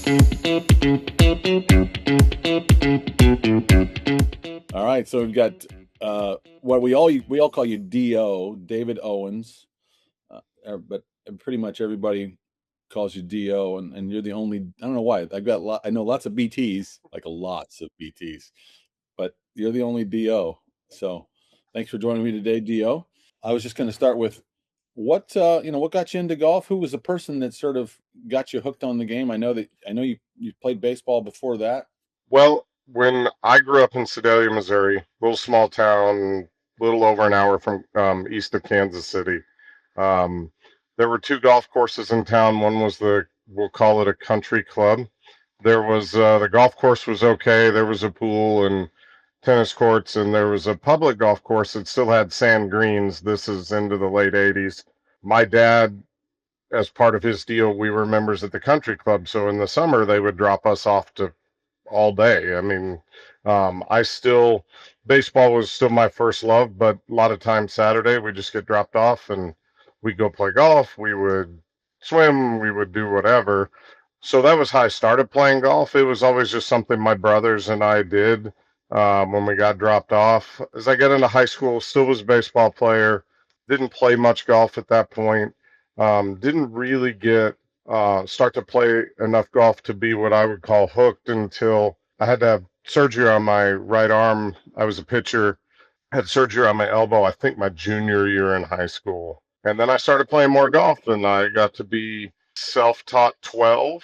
All right, so we've got what we all call you Do, David Owens, but pretty much everybody calls you Do, and you're the only. I don't know why. I know lots of BTs, like lots of BTs, but you're the only Do. So thanks for joining me today, Do. I was just going to start with what got you into golf? Who was the person that sort of got you hooked on the game? I know you played baseball before that. Well, when I grew up in Sedalia, Missouri, little small town, little over an hour from east of Kansas City, um, there were two golf courses in town. One was we'll call it a country club. There was the golf course was okay. There was a pool and tennis courts, and there was a public golf course that still had sand greens. This is into the late 80s. My dad, as part of his deal, we were members at the country club. So in the summer, they would drop us off to all day. I mean, baseball was still my first love, but a lot of times Saturday we just get dropped off and we'd go play golf. We would swim, we would do whatever. So that was how I started playing golf. It was always just something my brothers and I did when we got dropped off. As I got into high school, still was a baseball player. Didn't play much golf at that point. Didn't really start to play enough golf to be what I would call hooked until I had to have surgery on my right arm. I was a pitcher, had surgery on my elbow, I think my junior year in high school. And then I started playing more golf and I got to be self-taught 12.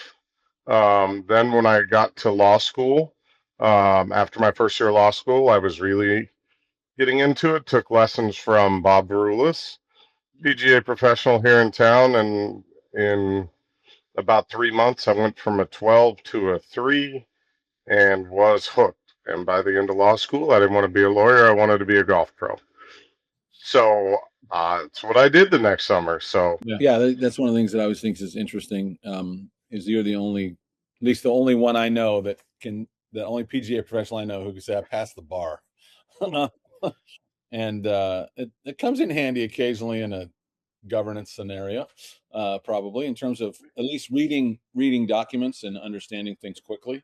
Then when I got to law school, after my first year of law school, I was really getting into it, took lessons from Bob Varoulis, PGA professional here in town, and in about 3 months, I went from a 12 to a 3 and was hooked. And by the end of law school, I didn't want to be a lawyer. I wanted to be a golf pro. So that's what I did the next summer. So yeah, that's one of the things that I always think is interesting. Is you're the only, at least the only one I know the only PGA professional I know who can say I passed the bar. And it comes in handy occasionally in a governance scenario, probably in terms of at least reading documents and understanding things quickly.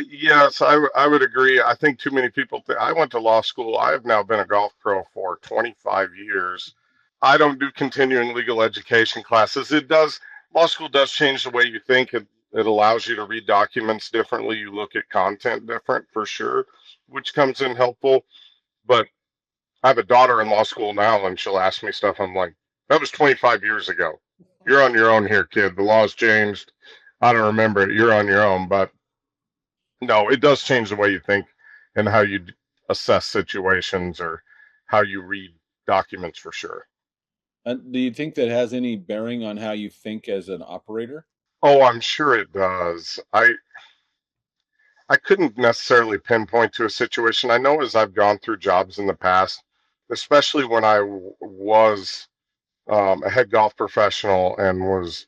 yes, I would agree. I think too many people I went to law school. I have now been a golf pro for 25 years. I don't do continuing legal education classes. Law school does change the way you think. It allows you to read documents differently. You look at content different for sure, which comes in helpful. But I have a daughter in law school now, and she'll ask me stuff. I'm like, that was 25 years ago. You're on your own here, kid. The law's changed. I don't remember it. You're on your own. But no, it does change the way you think and how you assess situations or how you read documents for sure. Do you think that has any bearing on how you think as an operator? Oh, I'm sure it does. I couldn't necessarily pinpoint to a situation. I know as I've gone through jobs in the past, especially when I was a head golf professional and was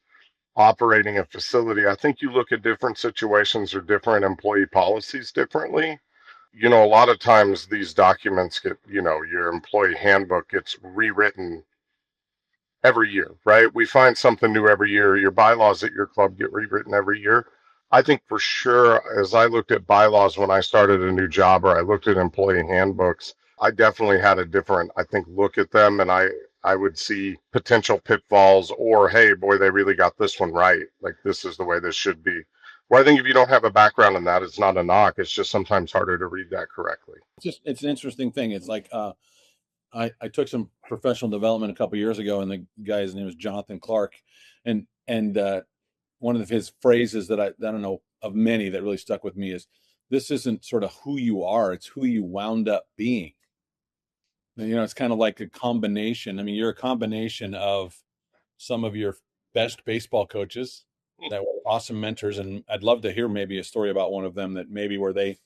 operating a facility, I think you look at different situations or different employee policies differently. A lot of times these documents your employee handbook gets rewritten every year, right? We find something new every year. Your bylaws at your club get rewritten every year. I think for sure, as I looked at bylaws when I started a new job or I looked at employee handbooks, I definitely had a different, I think, look at them, and I would see potential pitfalls or, hey, boy, they really got this one right. Like, this is the way this should be. Well, I think if you don't have a background in that, it's not a knock. It's just sometimes harder to read that correctly. It's an interesting thing. It's like I took some professional development a couple of years ago, and the guy's name was Jonathan Clark, and one of his phrases that I don't know of many that really stuck with me is, "This isn't sort of who you are; it's who you wound up being." It's kind of like a combination. I mean, you're a combination of some of your best baseball coaches that were awesome mentors, and I'd love to hear maybe a story about one of them that maybe where they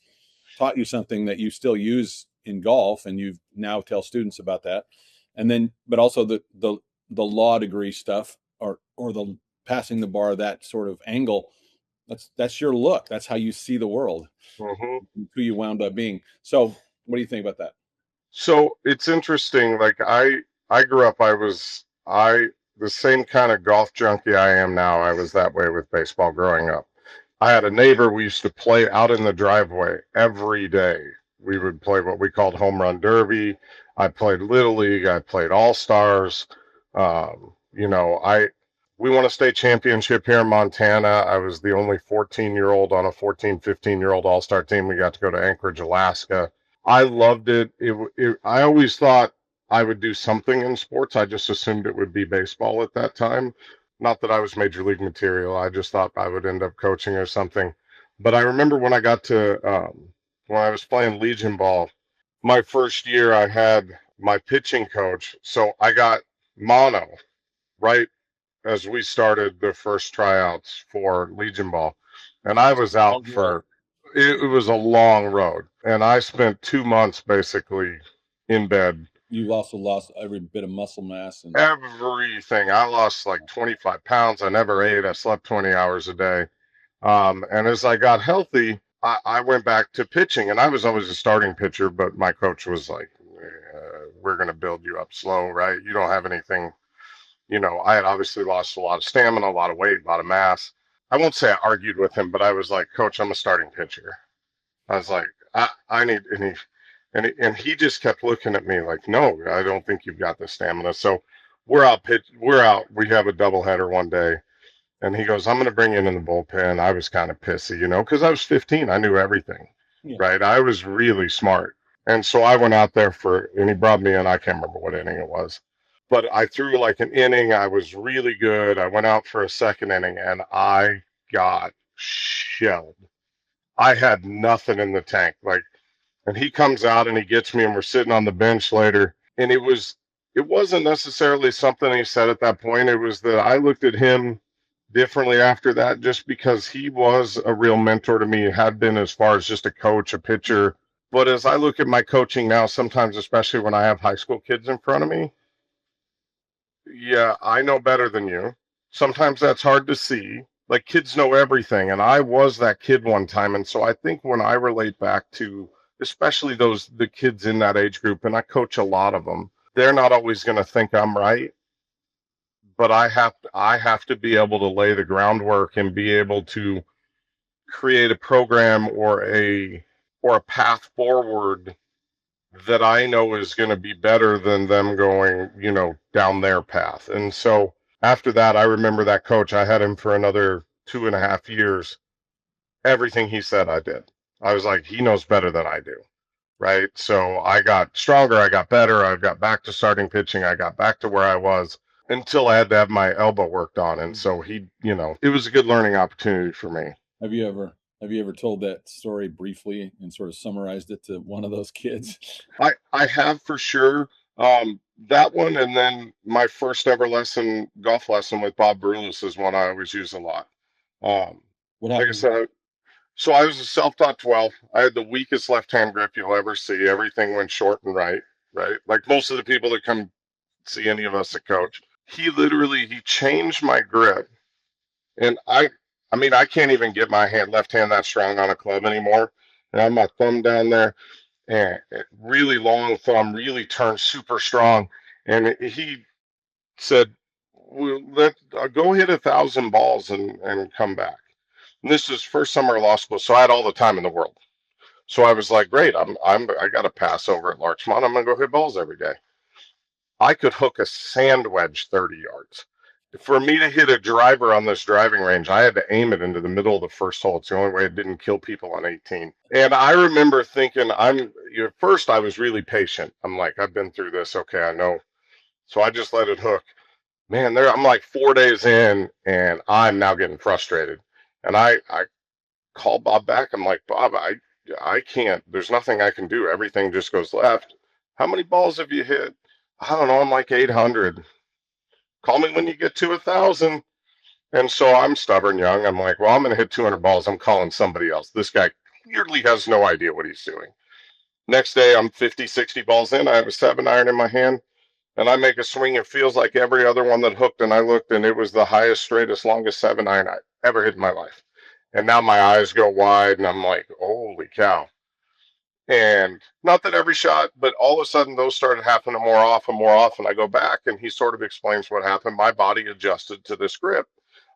taught you something that you still use in golf and you now tell students about that. And then, but also the law degree stuff or the passing the bar, that sort of angle. That's your look. That's how you see the world, who you wound up being. So what do you think about that? So it's interesting. Like I grew up, the same kind of golf junkie I am now. I was that way with baseball growing up. I had a neighbor. We used to play out in the driveway every day. We would play what we called home run derby. I played little league. I played all stars. You know, we won a state championship here in Montana. I was the only 14-year-old on a 14, 15-year-old all-star team. We got to go to Anchorage, Alaska. I loved it. I always thought I would do something in sports. I just assumed it would be baseball at that time. Not that I was major league material. I just thought I would end up coaching or something. But I remember when I got to when I was playing Legion ball, my first year I had my pitching coach. So I got mono right as we started the first tryouts for Legion ball, and I was out for it was a long road, and I spent 2 months basically in bed. You also lost every bit of muscle mass and Everything. I lost like 25 pounds. I never ate. I slept 20 hours a day. And as I got healthy, I went back to pitching, and I was always a starting pitcher, but my coach was like, we're going to build you up slow, right? You don't have anything. You know, I had obviously lost a lot of stamina, a lot of weight, a lot of mass. I won't say I argued with him, but I was like, Coach, I'm a starting pitcher. I was like, I need, and he just kept looking at me like, no, I don't think you've got the stamina. So we're out. We have a doubleheader one day, and he goes, I'm going to bring you in the bullpen. I was kind of pissy, you know, because I was 15. I knew everything, right? I was really smart. And so I went out there and he brought me in. I can't remember what inning it was, but I threw like an inning. I was really good. I went out for a second inning and I got shelled. I had nothing in the tank. And he comes out and he gets me and we're sitting on the bench later. And it wasn't necessarily something he said at that point. It was that I looked at him differently after that, just because he was a real mentor to me, had been, as far as just a coach, a pitcher. But as I look at my coaching now, sometimes, especially when I have high school kids in front of me, yeah, I know better than you. Sometimes that's hard to see. Like, kids know everything, and I was that kid one time. And so I think when I relate back to, especially the kids in that age group, and I coach a lot of them, they're not always going to think I'm right, but I have to be able to lay the groundwork and be able to create a program or a path forward that I know is going to be better than them going, you know, down their path. And so after that, I remember that coach. I had him for another 2.5 years. Everything he said, I did. I was like, he knows better than I do. Right. So I got stronger. I got better. I got back to starting pitching. I got back to where I was until I had to have my elbow worked on. And so it was a good learning opportunity for me. Have you ever told that story briefly and sort of summarized it to one of those kids? I have for sure. That one, and then my first ever golf lesson with Bob Brulis is one I always use a lot. What Like I happened? said, so I was a self-taught 12. I had the weakest left-hand grip you'll ever see. Everything went short and right, right? Like most of the people that come see any of us that coach. He changed my grip, and I mean, I can't even get my left hand that strong on a club anymore. And I have my thumb down there, and really long thumb, really turned super strong. And he said, well, go hit 1,000 balls and come back. And this was first summer of law school, so I had all the time in the world. So I was like, great, I got a pass over at Larchmont. I'm gonna go hit balls every day. I could hook a sand wedge 30 yards. For me to hit a driver on this driving range, I had to aim it into the middle of the first hole. It's the only way it didn't kill people on 18. And I remember thinking, at first I was really patient. I'm like, I've been through this. Okay, I know. So I just let it hook. Man, I'm like 4 days in, and I'm now getting frustrated. And I call Bob back. I'm like, Bob, I can't. There's nothing I can do. Everything just goes left. How many balls have you hit? I don't know. I'm like 800. Call me when you get to 1,000. And so I'm stubborn young. I'm like, well, I'm going to hit 200 balls. I'm calling somebody else. This guy clearly has no idea what he's doing. Next day, I'm 50, 60 balls in. I have a 7-iron in my hand, and I make a swing. It feels like every other one that hooked, and I looked, and it was the highest, straightest, longest 7-iron I ever hit in my life. And now my eyes go wide, and I'm like, holy cow. And not that every shot, but all of a sudden those started happening more often. I go back and he sort of explains what happened. My body adjusted to this grip.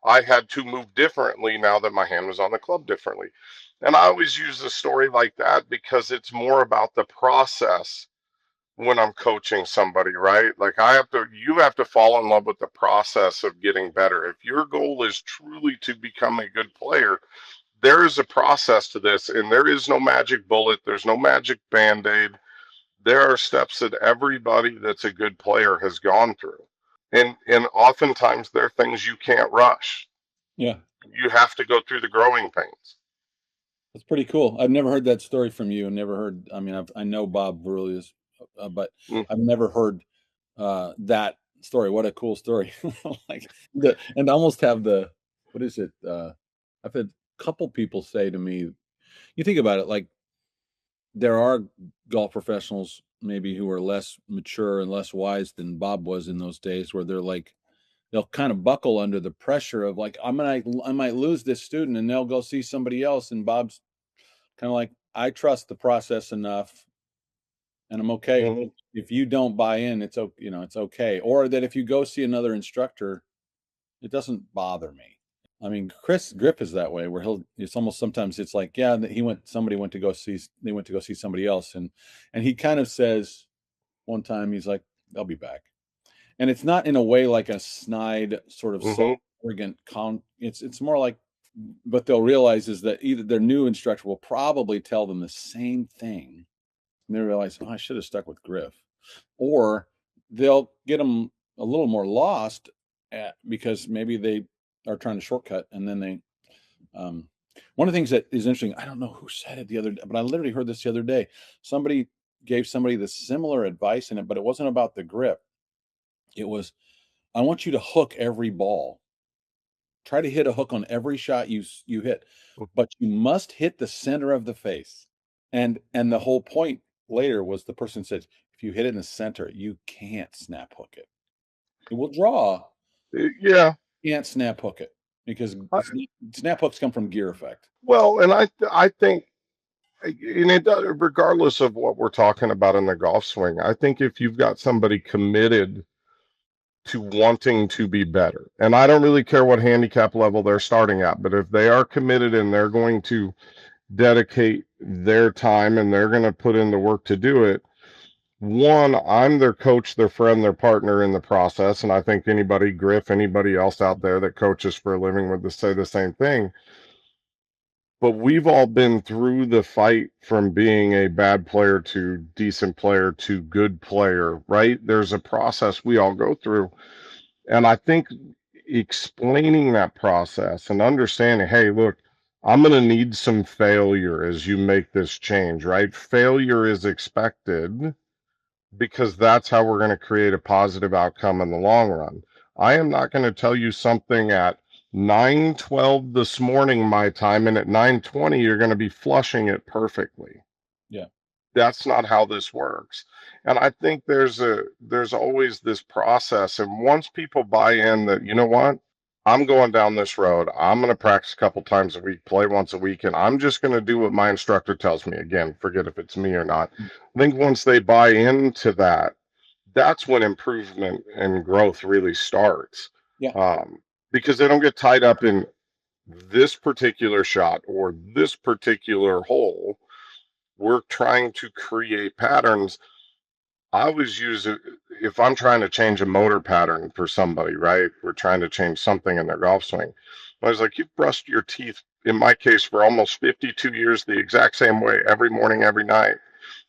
I had to move differently now that my hand was on the club differently. And I always use a story like that because it's more about the process when I'm coaching somebody, right? Like you have to fall in love with the process of getting better. If your goal is truly to become a good player, there is a process to this, and there is no magic bullet. There's no magic band-aid. There are steps that everybody that's a good player has gone through. And oftentimes there are things you can't rush. Yeah, You have to go through the growing pains. that's pretty cool. I've never heard that story from you, and never heard. I mean, I know Bob Verlius, but Mm, I've never heard that story. What a cool story! Like and I almost have the what is it? I've had a couple people say to me, "You think about it, like there are golf professionals maybe who are less mature and less wise than Bob was in those days, where they're like." They'll kind of buckle under the pressure of like I might lose this student, and they'll go see somebody else. And Bob's kind of like, I trust the process enough, and I'm okay mhm, if you don't buy in. It's okay, it's okay. Or that if you go see another instructor, it doesn't bother me. I mean, Chris Grip is that way, where it's almost sometimes it's like, yeah, somebody went to go see, they went to go see somebody else, and he kind of says one time he's like, they'll be back. And it's not in a way like a snide sort of mhm. arrogant it's more like, but they'll realize is that either their new instructor will probably tell them the same thing, and they realize, oh, I should have stuck with Griff, or they'll get them a little more lost because maybe they are trying to shortcut, and then they one of the things that is interesting, I don't know who said it the other day, but I literally heard this the other day. Somebody gave somebody the similar advice in it, but it wasn't about the grip. It was, I want you to hook every ball. Try to hit a hook on every shot you hit, but you must hit the center of the face. And the whole point later was the person said, if you hit it in the center, you can't snap hook it. It will draw, Yeah. you can't snap hook it because I, snap hooks come from gear effect. well, and I think, and it does, regardless of what we're talking about in the golf swing, I think if you've got somebody committed to wanting to be better, and I don't really care what handicap level they're starting at, but if they are committed and they're going to dedicate their time and they're going to put in the work to do it, one, I'm their coach, their friend, their partner in the process. And I think anybody, Griff, anybody else out there that coaches for a living would say the same thing. But we've all been through the fight from being a bad player to decent player to good player, right? There's a process we all go through. And I think explaining that process and understanding, hey, look, I'm going to need some failure as you make this change, right? Failure is expected because that's how we're going to create a positive outcome in the long run. I am not going to tell you something at 9:12 this morning my time and at 9:20 you're going to be flushing it perfectly. Yeah. That's not how this works. And I think there's always this process, and once people buy in that, you know what? I'm going down this road. I'm going to practice a couple times a week, play once a week, and I'm just going to do what my instructor tells me. Again, forget if it's me or not. I think once they buy into that, that's when improvement and growth really starts. Yeah. Um, because they don't get tied up in this particular shot or this particular hole. We're trying to create patterns. I always use it if I'm trying to change a motor pattern for somebody, right? We're trying to change something in their golf swing. I was like, you've brushed your teeth, in my case, for almost 52 years, the exact same way, every morning, every night.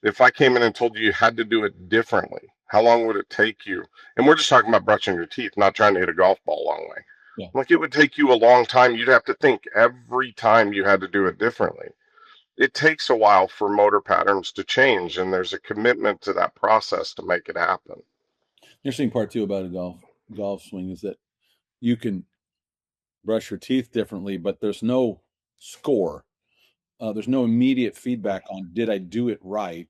If I came in and told you you had to do it differently, how long would it take you? And we're just talking about brushing your teeth, not trying to hit a golf ball a long way. Yeah. Like, it would take you a long time. You'd have to think every time you had to do it differently. It takes a while for motor patterns to change, and there's a commitment to that process to make it happen. Interesting part too about a golf swing is that you can brush your teeth differently, but there's no score. There's no immediate feedback on did I do it right,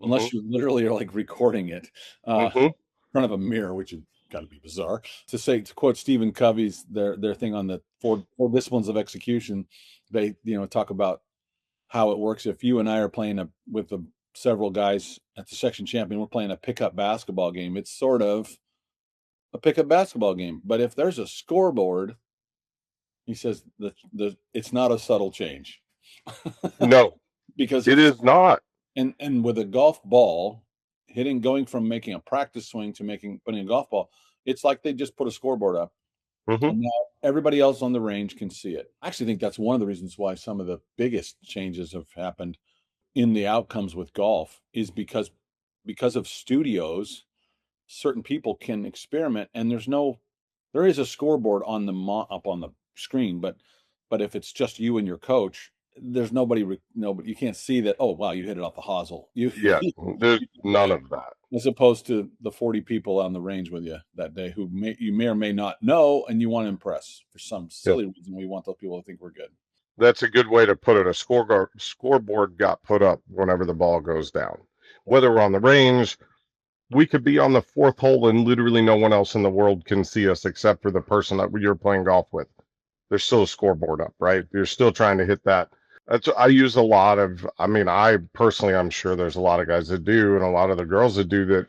Mm-hmm. unless you literally are like recording it Mm-hmm. in front of a mirror, which is got to be bizarre. To quote Stephen Covey's their thing on the four disciplines of execution, they talk about how it works if you and I are playing with several guys at the section champion. We're playing a pickup basketball game. It's sort of a pickup basketball game, but if there's a scoreboard He says the it's not a subtle change. No, Because it it's is not. and with a golf ball hitting, going from making a practice swing to putting a golf ball, it's like they just put a scoreboard up, Hmm. and now everybody else on the range can see it. I actually think that's one of the reasons why some of the biggest changes have happened in the outcomes with golf is because of studios. Certain people can experiment, and there is a scoreboard on up on the screen, but if it's just you and your coach, there's nobody, you can't see that. Oh wow, you hit it off the hosel. Yeah, there's none of that. As opposed to the 40 people on the range with you that day who you may or may not know, and you want to impress for some Yep. silly reason. We want those people to think we're good. That's a good way to put it. A scoreboard got put up whenever the ball goes down. Whether we're on the range, we could be on the fourth hole and literally no one else in the world can see us except for the person that you're playing golf with. There's still a scoreboard up, right? You're still trying to hit that. I use a lot of, I mean, I personally, I'm sure there's a lot of guys that do, and a lot of the girls that do that.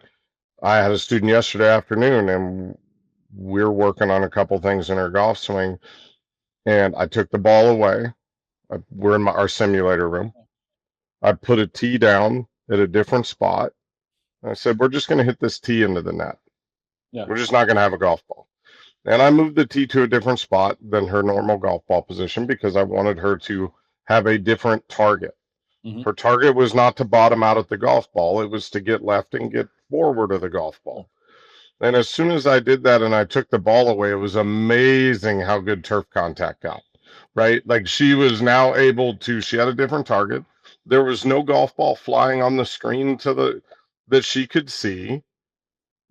I had a student yesterday afternoon, and we're working on a couple things in her golf swing, and I took the ball away. We're in our simulator room. I put a tee down at a different spot. I said, we're just going to hit this tee into the net. Yeah. We're just not going to have a golf ball. And I moved the tee to a different spot than her normal golf ball position because I wanted her to have a different target. Mm-hmm. Her target was not to bottom out at the golf ball. It was to get left and get forward of the golf ball. And as soon as I did that and I took the ball away, it was amazing how good turf contact got, right? Like she was now able to, she had a different target. There was no golf ball flying on the screen that she could see.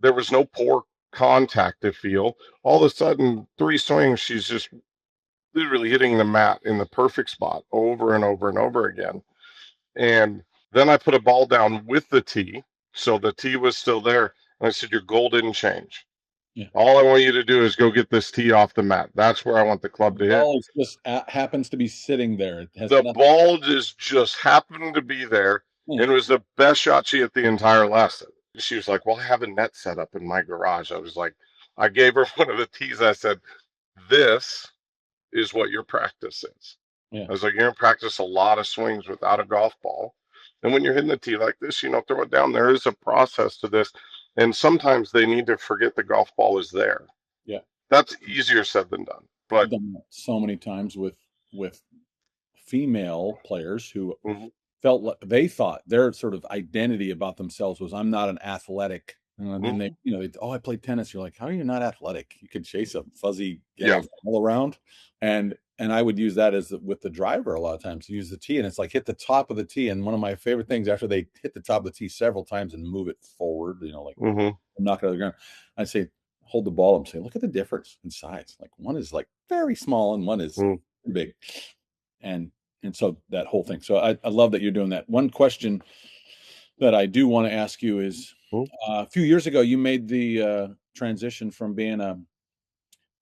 There was no poor contact to feel. All of a sudden, 3 swings, she's just literally hitting the mat in the perfect spot over and over and over again. And then I put a ball down with the tee. So the tee was still there. And I said, your goal didn't change. Yeah. All I want you to do is go get this tee off the mat. That's where I want the club to hit. Ball just happens to be sitting there. The ball just happened to be there. And it was the best shot she hit the entire lesson. She was like, well, I have a net set up in my garage. I was like, I gave her one of the tees. I said, this is what your practice is. Yeah. I was like, you're going to practice a lot of swings without a golf ball. And when you're hitting the tee like this, throw it down. There is a process to this. And sometimes they need to forget the golf ball is there. Yeah. That's easier said than done. But I've done that so many times with female players who felt like they thought their sort of identity about themselves was, I'm not an athletic. And then they, I played tennis. You're like, how are you not athletic? You can chase a fuzzy all around. And I would use that with the driver a lot of times, use the tee, and it's like hit the top of the tee. And one of my favorite things after they hit the top of the tee several times and move it forward, knock it out of the ground, I'd say, hold the ball and say, look at the difference in size. Like one is like very small and one is big. And so that whole thing. So I love that you're doing that. One question that I do want to ask you is, a few years ago, you made the transition from being a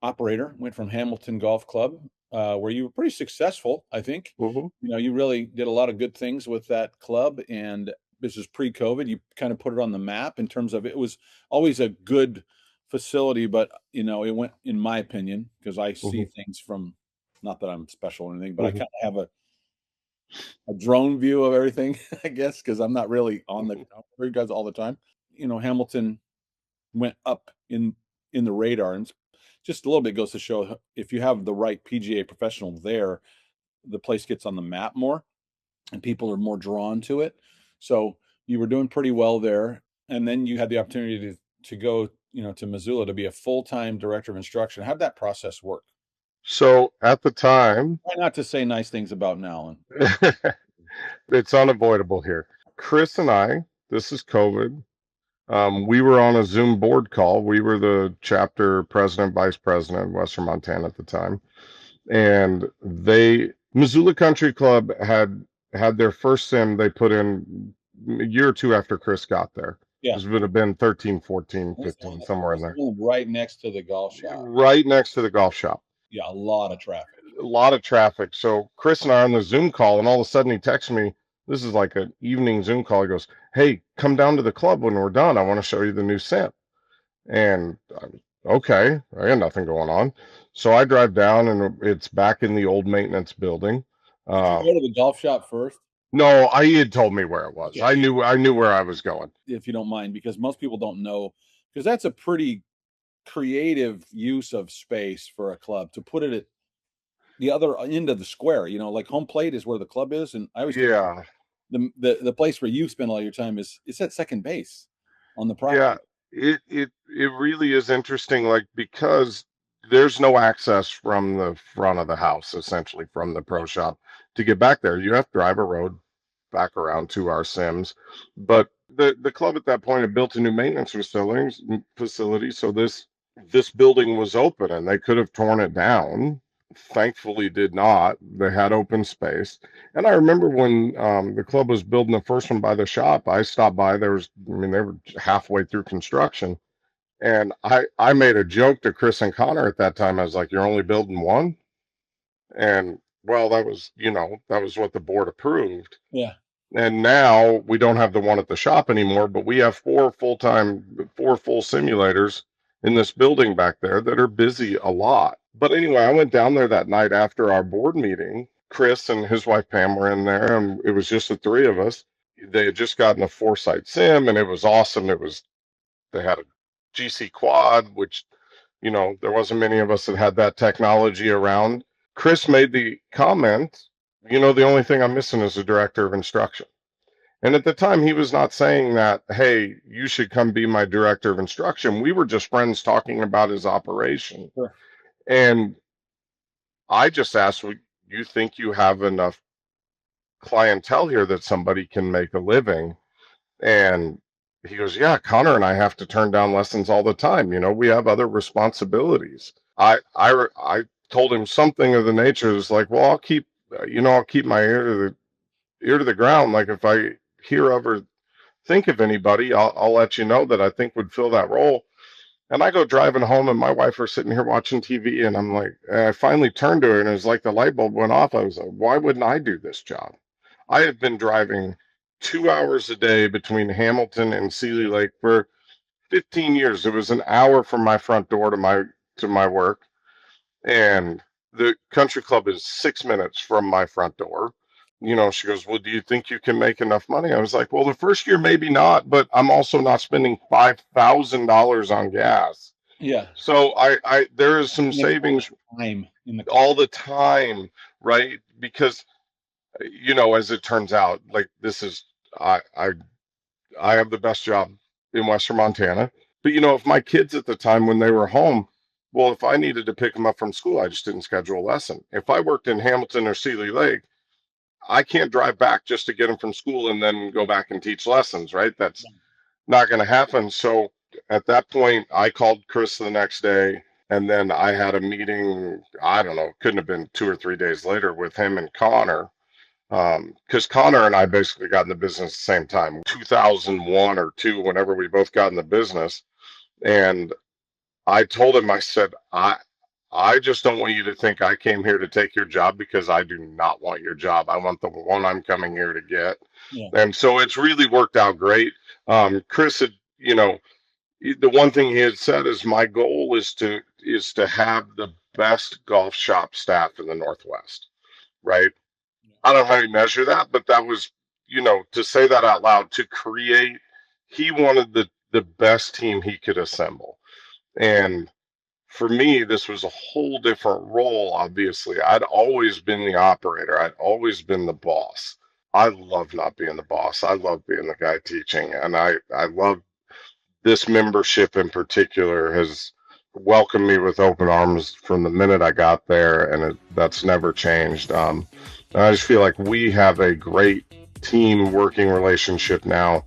operator, went from Hamilton Golf Club, where you were pretty successful, I think. You really did a lot of good things with that club, and this is pre-COVID. You kind of put it on the map in terms of, it was always a good facility, but it went, in my opinion, because I see things from, not that I'm special or anything, but I kind of have a drone view of everything, I guess, because I'm not really on the guys all the time. Hamilton went up in the radar, and just a little bit goes to show, if you have the right PGA professional there, the place gets on the map more and people are more drawn to it. So you were doing pretty well there. And then you had the opportunity to go, to Missoula to be a full-time director of instruction. How'd that process work? So at the time, try not to say nice things about Nallen. It's unavoidable here. Chris and I, this is COVID. We were on a Zoom board call. We were the chapter president, vice president of Western Montana at the time. And Missoula Country Club had their first sim they put in a year or two after Chris got there. Yeah. This would have been 13, 14, 15, somewhere in there. Right next to the golf shop. Right next to the golf shop. Yeah, a lot of traffic. A lot of traffic. So Chris and I are on the Zoom call, and all of a sudden he texts me. This is like an evening Zoom call. He goes, hey, come down to the club when we're done. I want to show you the new sim. And okay, I got nothing going on. So I drive down and it's back in the old maintenance building. Did you go to the golf shop first? No, he had told me where it was. Okay. I knew where I was going. If you don't mind, because most people don't know, because that's a pretty creative use of space for a club to put it at the other end of the square. You know, like home plate is where the club is, and I always Yeah. The place where you spend all your time is it's at second base on the property. Yeah, it really is interesting, like because there's no access from the front of the house, essentially from the pro shop to get back there. You have to drive a road back around to our Sims. But the club at that point had built a new maintenance facility, so this building was open and they could have torn it down. Thankfully did not. They had open space. And I remember when the club was building the first one by the shop, I stopped by. There was, I mean, they were halfway through construction. And I made a joke to Chris and Connor at that time. I was like, "You're only building one?" And well, that was, that was what the board approved. Yeah. And now we don't have the one at the shop anymore, but we have four full simulators in this building back there that are busy a lot. But anyway, I went down there that night after our board meeting. Chris and his wife Pam were in there, and it was just the three of us. They had just gotten a 4-site sim, and it was awesome. They had a GC quad, which, there wasn't many of us that had that technology around. Chris made the comment, the only thing I'm missing is a director of instruction. And at the time, he was not saying that, hey, you should come be my director of instruction. We were just friends talking about his operation. Sure. And I just asked, well, you think you have enough clientele here that somebody can make a living? And he goes, yeah, Connor and I have to turn down lessons all the time. We have other responsibilities. I told him something of the nature is like, well, I'll keep my ear to the ground. Like if I hear of or think of anybody, I'll let you know that I think would fill that role. And I go driving home, and my wife are sitting here watching TV, and I'm like, I finally turned to her, and it was like the light bulb went off. I was like, why wouldn't I do this job? I have been driving 2 hours a day between Hamilton and Sealy Lake for 15 years. It was an hour from my front door to my work, and the country club is 6 minutes from my front door. She goes, well, do you think you can make enough money? I was like, well, the first year maybe not, but I'm also not spending $5,000 on gas. Yeah. So there is some savings all the time, right? Because as it turns out, like this is I have the best job in Western Montana. But if my kids at the time when they were home, well, if I needed to pick them up from school, I just didn't schedule a lesson. If I worked in Hamilton or Sealy Lake, I can't drive back just to get them from school and then go back and teach lessons, right? That's not going to happen. So at that point, I called Chris the next day, and then I had a meeting, I don't know, couldn't have been 2 or 3 days later with him and Connor. Because Connor and I basically got in the business at the same time, 2001 or 2, whenever we both got in the business. And I told him, I said, I just don't want you to think I came here to take your job, because I do not want your job. I want the one I'm coming here to get. Yeah. And so it's really worked out great. Chris had, the one thing he had said is my goal is to have the best golf shop staff in the Northwest, right? I don't know how you measure that, but that was, to say that out loud, to create, he wanted the best team he could assemble. And for me, this was a whole different role, obviously. I'd always been the operator. I'd always been the boss. I love not being the boss. I love being the guy teaching. And I love this membership in particular has welcomed me with open arms from the minute I got there, and that's never changed. I just feel like we have a great team working relationship now.